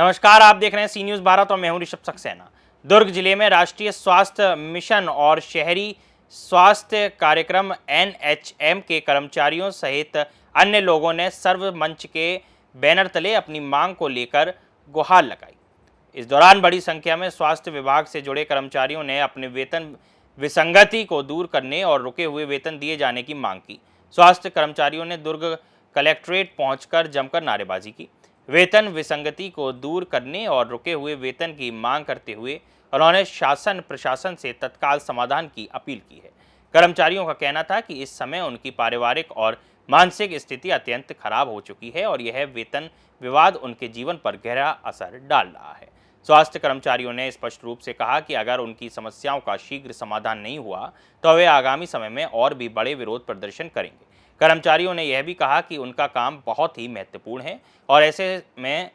नमस्कार, आप देख रहे हैं सी न्यूज़ भारत और मैं हूं ऋषभ सक्सेना। दुर्ग जिले में राष्ट्रीय स्वास्थ्य मिशन और शहरी स्वास्थ्य कार्यक्रम NHM के कर्मचारियों सहित अन्य लोगों ने सर्व मंच के बैनर तले अपनी मांग को लेकर गुहार लगाई। इस दौरान बड़ी संख्या में स्वास्थ्य विभाग से जुड़े कर्मचारियों ने अपने वेतन विसंगति को दूर करने और रुके हुए वेतन दिए जाने की मांग की। स्वास्थ्य कर्मचारियों ने दुर्ग कलेक्ट्रेट पहुंचकर जमकर नारेबाजी की। वेतन विसंगति को दूर करने और रुके हुए वेतन की मांग करते हुए उन्होंने शासन प्रशासन से तत्काल समाधान की अपील की है। कर्मचारियों का कहना था कि इस समय उनकी पारिवारिक और मानसिक स्थिति अत्यंत खराब हो चुकी है और यह वेतन विवाद उनके जीवन पर गहरा असर डाल रहा है। स्वास्थ्य कर्मचारियों ने स्पष्ट रूप से कहा कि अगर उनकी समस्याओं का शीघ्र समाधान नहीं हुआ तो वे आगामी समय में और भी बड़े विरोध प्रदर्शन करेंगे। कर्मचारियों ने यह भी कहा कि उनका काम बहुत ही महत्वपूर्ण है और ऐसे में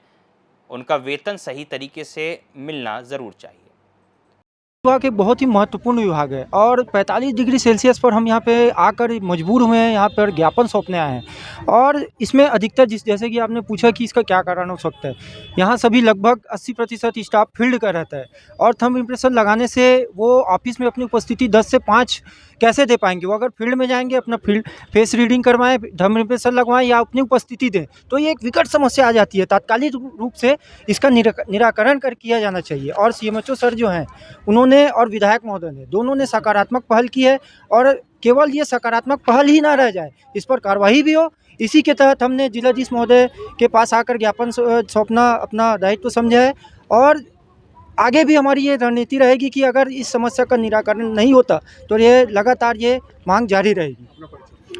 उनका वेतन सही तरीके से मिलना ज़रूर चाहिए। विभाग एक बहुत ही महत्वपूर्ण विभाग है और 45 डिग्री सेल्सियस पर हम यहाँ पे आकर मजबूर हुए हैं, यहाँ पर ज्ञापन सौंपने आए हैं। और इसमें अधिकतर जैसे कि आपने पूछा कि इसका क्या कारण हो सकता है, यहाँ सभी लगभग 80% स्टाफ फील्ड का रहता है और थंब इम्प्रेशन लगाने से वो ऑफिस में अपनी उपस्थिति 10 से 5 कैसे दे पाएंगे। वो अगर फील्ड में जाएंगे, अपना फील्ड फेस रीडिंग करवाएं, थंब इम्प्रेशन लगवाएं या अपनी उपस्थिति दें, तो ये एक विकट समस्या आ जाती है। तात्कालिक रूप से इसका निराकरण किया जाना चाहिए। और CMHO सर जो हैं उन्होंने और विधायक महोदय ने दोनों ने सकारात्मक पहल की है और केवल ये सकारात्मक पहल ही ना रह जाए, इस पर कार्रवाई भी हो। इसी के तहत हमने जिलाधीश महोदय के पास आकर ज्ञापन सौंपना अपना दायित्व समझा है और आगे भी हमारी ये रणनीति रहेगी कि अगर इस समस्या का निराकरण नहीं होता तो ये लगातार ये मांग जारी रहेगी।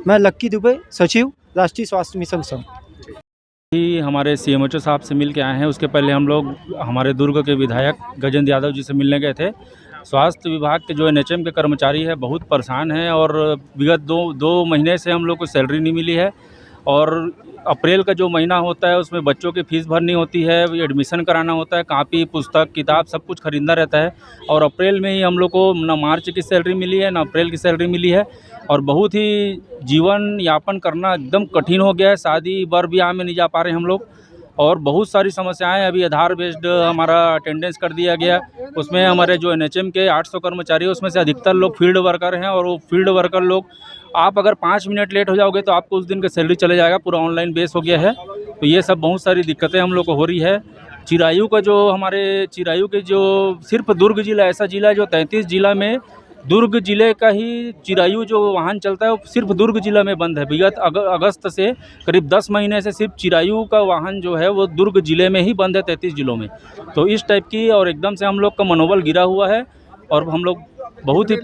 मैं लक्की दुबे, सचिव राष्ट्रीय स्वास्थ्य मिशन संघ। ही हमारे CMHO साहब से मिल के आए हैं। उसके पहले हम लोग हमारे दुर्ग के विधायक गजेंद्र यादव जी से मिलने गए थे। स्वास्थ्य विभाग के जो NHM के कर्मचारी हैं बहुत परेशान हैं और विगत दो महीने से हम लोग को सैलरी नहीं मिली है और अप्रैल का जो महीना होता है उसमें बच्चों की फ़ीस भरनी होती है, एडमिशन कराना होता है, कापी पुस्तक किताब सब कुछ खरीदना रहता है और अप्रैल में ही हम लोग को ना मार्च की सैलरी मिली है ना अप्रैल की सैलरी मिली है और बहुत ही जीवन यापन करना एकदम कठिन हो गया है। शादी बर ब्याह में नहीं जा पा रहे हम लोग और बहुत सारी समस्याएं। अभी आधार बेस्ड हमारा अटेंडेंस कर दिया गया, उसमें हमारे जो NHM के 800 कर्मचारी हैं उसमें से अधिकतर लोग फील्ड वर्कर हैं और वो फील्ड वर्कर लोग आप अगर 5 मिनट लेट हो जाओगे तो आपको उस दिन का सैलरी चले जाएगा, पूरा ऑनलाइन बेस हो गया है। तो ये सब बहुत सारी दिक्कतें हम लोग को हो रही है। चिरायु का जो हमारे चिरायु के जो सिर्फ दुर्ग जिला ऐसा जिला है जो 33 जिला में दुर्ग जिले का ही चिरायु जो वाहन चलता है वो सिर्फ दुर्ग जिला में बंद है। विगत अगस्त से करीब 10 महीने से सिर्फ चिरायु का वाहन जो है वो दुर्ग जिले में ही बंद है 33 जिलों में। तो इस टाइप की और एकदम से हम लोग का मनोबल गिरा हुआ है और हम लोग बहुत ही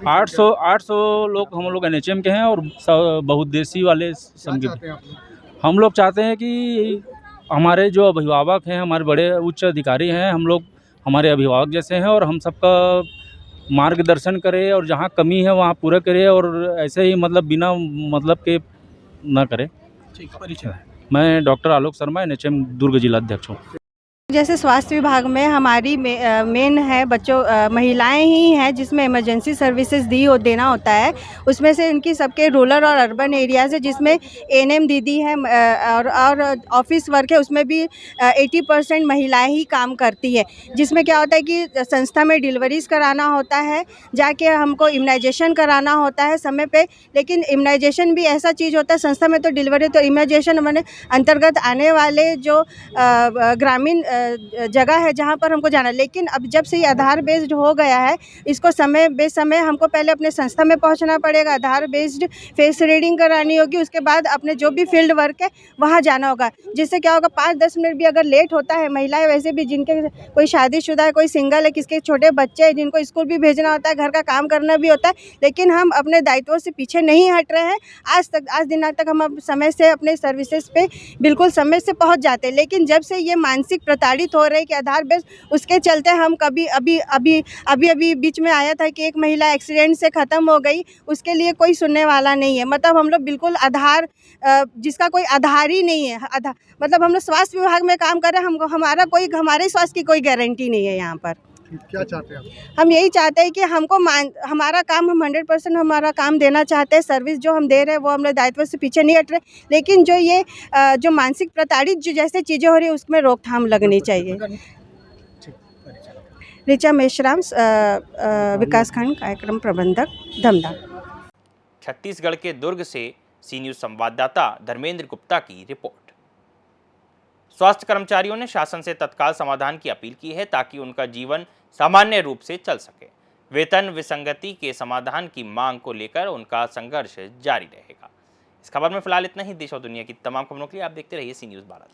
800 लोग हम लोग NHM के हैं और बहुउद्देशीय वाले संघ। हम लोग चाहते हैं कि हमारे जो अभिभावक हैं, हमारे बड़े उच्च अधिकारी हैं, हम लोग हमारे अभिभावक जैसे हैं और हम सबका मार्गदर्शन करें और जहाँ कमी है वहाँ पूरा करें और ऐसे ही मतलब बिना मतलब के ना करें। ठीक, परिचय। मैं डॉक्टर आलोक शर्मा NHM दुर्ग जिला अध्यक्ष हूँ। जैसे स्वास्थ्य विभाग में हमारी मेन है बच्चों महिलाएं ही हैं जिसमें इमरजेंसी सर्विसेज देना होता है। उसमें से इनकी सबके रूरल और अर्बन एरियाज़ है जिसमें ANM दीदी हैं और ऑफिस वर्क है उसमें भी 80% महिलाएं ही काम करती है। जिसमें क्या होता है कि संस्था में डिलीवरीज कराना होता है, जाके हमको इम्यूनाइजेशन कराना होता है समय पे। लेकिन इम्यूनाइजेशन भी ऐसा चीज़ होता है, संस्था में तो डिलीवरी तो इम्यूनाइजेशन मैंने अंतर्गत आने वाले जो ग्रामीण जगह है जहाँ पर हमको जाना। लेकिन अब जब से ये आधार बेस्ड हो गया है, इसको समय बेसमय हमको पहले अपने संस्था में पहुँचना पड़ेगा, आधार बेस्ड फेस रीडिंग करानी होगी, उसके बाद अपने जो भी फील्ड वर्क है वहाँ जाना होगा। जिससे क्या होगा 5-10 मिनट भी अगर लेट होता है, महिलाएं वैसे भी जिनके कोई शादीशुदा है, कोई सिंगल है, किसके छोटे बच्चे हैं जिनको स्कूल भी भेजना होता है, घर का काम करना भी होता है, लेकिन हम अपने दायित्वों से पीछे नहीं हट रहे हैं। आज दिनांक तक हम समय से अपने सर्विसेज पे बिल्कुल समय से पहुँच जाते हैं। लेकिन जब से ये मानसिक प्रताड़ित हो रहे हैं कि आधार बेस, उसके चलते हम कभी अभी बीच में आया था कि एक महिला एक्सीडेंट से ख़त्म हो गई, उसके लिए कोई सुनने वाला नहीं है। मतलब हम लोग बिल्कुल आधार जिसका कोई आधार ही नहीं है, मतलब हम लोग स्वास्थ्य विभाग में काम कर रहे हैं, हमको हमारे स्वास्थ्य की कोई गारंटी नहीं है यहाँ पर। क्या चाहते हैं आप? हम यही चाहते हैं कि हमको हमारा काम हम 100% हमारा काम देना चाहते हैं। सर्विस जो हम दे रहे हैं वो हमारे दायित्व से पीछे नहीं हट रहे, लेकिन जो ये जो मानसिक प्रताड़ित जो जैसे चीज़ें हो रही है उसमें रोकथाम लगनी चाहिए। ऋचा मेश्राम, विकासखंड कार्यक्रम प्रबंधक, धमधा। छत्तीसगढ़ के दुर्ग से सी न्यूज़ संवाददाता धर्मेंद्र गुप्ता की रिपोर्ट। स्वास्थ्य कर्मचारियों ने शासन से तत्काल समाधान की अपील की है ताकि उनका जीवन सामान्य रूप से चल सके। वेतन विसंगति के समाधान की मांग को लेकर उनका संघर्ष जारी रहेगा। इस खबर में फिलहाल इतना ही। देश और दुनिया की तमाम खबरों के लिए आप देखते रहिए सी न्यूज़ भारत।